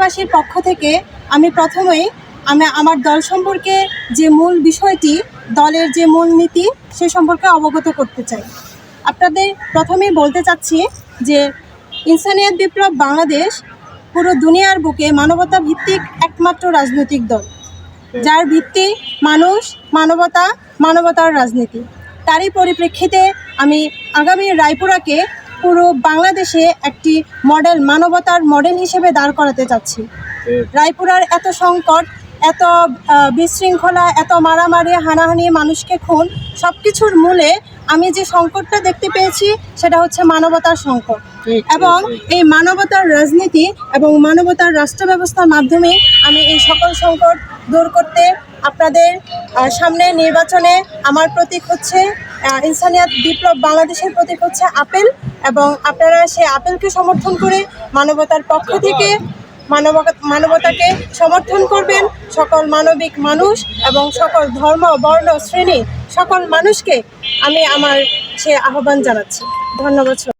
দেশবাসীর পক্ষ থেকে আমি প্রথমেই আমার দল সম্পর্কে যে মূল বিষয়টি, দলের যে মূল নীতি সে সম্পর্কে অবগত করতে চাই। আপনাদের প্রথমেই বলতে চাচ্ছি যে ইনসানিয়াত বিপ্লব বাংলাদেশ পুরো দুনিয়ার বুকে মানবতা ভিত্তিক একমাত্র রাজনৈতিক দল, যার ভিত্তি মানুষ, মানবতা, মানবতার রাজনীতি। তারই পরিপ্রেক্ষিতে আমি আগামী রায়পুরাকে পুরো বাংলাদেশে একটি মডেল, মানবতার মডেল হিসেবে দাঁড় করাতে চাচ্ছি। রায়পুরার এত সংকট, এত বিশৃঙ্খলা, এত মারামারি, হানাহানি, মানুষকে খুন, সব কিছুর মূলে আমি যে সংকটটা দেখতে পেয়েছি সেটা হচ্ছে মানবতার সংকট। এবং এই মানবতার রাজনীতি এবং মানবতার রাষ্ট্র ব্যবস্থার মাধ্যমে আমি এই সকল সংকট দূর করতে আপনাদের সামনে নির্বাচনে আমার প্রতীক হচ্ছে ইনসানিয়াত বিপ্লব বাংলাদেশের প্রতীক হচ্ছে আপেল, এবং আপনারা সেই আপেলকে সমর্থন করে মানবতার পক্ষ থেকে মানবতাকে সমর্থন করবেন। সকল মানবিক মানুষ এবং সকল ধর্ম, বর্ণ, শ্রেণী সকল মানুষকে আমি আমার সে আহ্বান জানাচ্ছি। ধন্যবাদ।